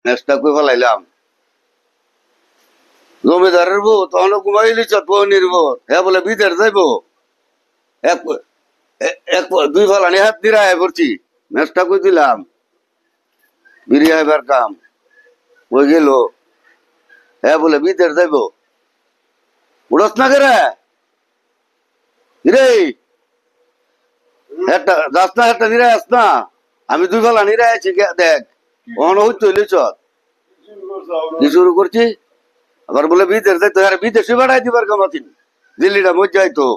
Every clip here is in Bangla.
ম্যাচটা কই ফেলাইলাম জমিদারের বউ তখন ঘুমাইলি চত নির্ভর হ্যাঁ বলে বিদের যাইবো এক এক দুই ফলানি হাত দিয়ে আয় করছি ম্যাচটা কই দিলাম বিরিয়া এবার কাম ওই গেল হ্যাঁ বলে বিদের যাইবো উড়স না কেরে রে একটা যাস না একটা নিরায় আস না আমি দুই ফলা নিরায় আছি দেখ অন হইতে হইলে চত কি শুরু করছি আবার বলে বিদেশ যাইতো আরে বিদেশে বাড়াই দিবার কামাতিন দিল্লিটা মজা যাইতো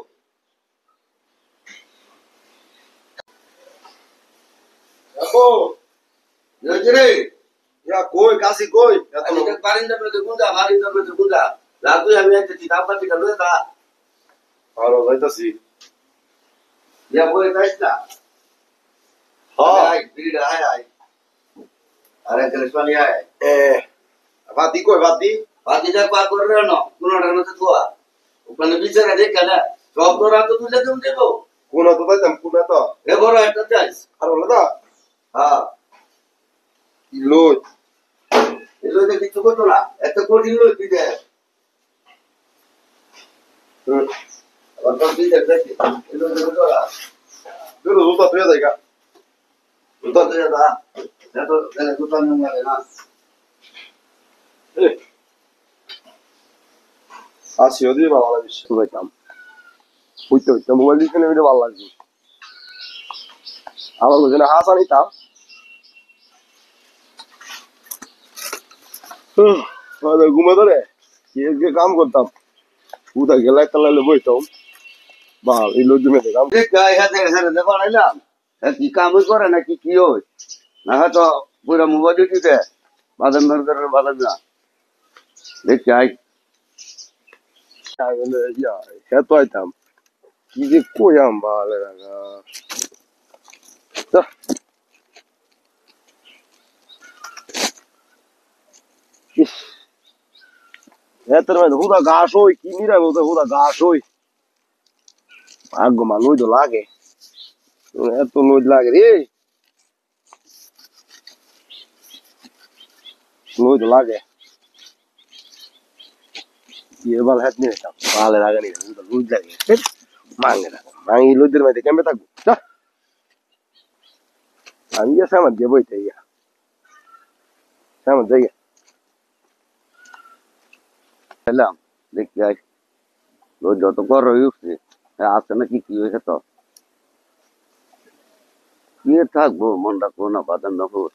রে কই কাশি কই বারিন্দার মধ্যে গুঁজা বারিন্দার মধ্যে গুঁজা লাগু আমি একটা চিতা পাতিটা লয়ে তা আরো যাইতাছি ইয়া বই যাইস না হ্যাঁ আয় বিড়ি আয় আয় আরে কলেশমানি আয় এ বাদি কই বাদি বাতি যা পার করে রে না কোনটার মধ্যে তোয়া ওখানে বিচারা দেখে না সব তোরা তো তুলে দেব দেবো কোন তো যাইতাম কোন তো এ বড় একটা চাইস আর বলে দা হ্যাঁ লই এলো যে কিছু করতো না এত কঠিন লই দিতে আবার তো দিতে দেখি এলো যে তোরা দুটো দুটো তুই যাইগা তো তো যা এত তো তো না না আসি ওদি ভালো লাগিস যাইতাম হইতে হইতে মোবাইল দিকে নেমে ভালো লাগছে আমার লোক হাস আনিতাম ঘুমে ধরে কে কাম করতাম কোথায় গেলে তাহলে বইতাম বা এই লোক জমে কাম দেখ গায় হাতে হাতে দেখো নাইলাম কি কামই করে নাকি কি হয় না হয়তো পুরো মোবাইল দিতে বাদাম দরকার বাদাম না দেখ আই হ্যাঁ তো আইতাম কি যে কইয়াম ভালো লাগা ইস এতের মধ্যে হুদা ঘাস হই কি নিরাই বলতে হুদা ঘাস হই ভাগ্য মা লই তো লাগে এত লই লাগে রে লই তো লাগে এবার হাত নিয়ে যেতাম ভালো লাগে নি হুদা লই লাগে মাঙ্গে না মাঙ্গি লইদের মধ্যে কেমবে থাকবো আমি গিয়ে সামান দিয়ে বইতে গিয়া সামান যাই এলাম দেখি আই যত কর উঠছে আসছে নাকি কি হয়েছে তো কি থাকবো মনটা কোনো বাদাম না হোক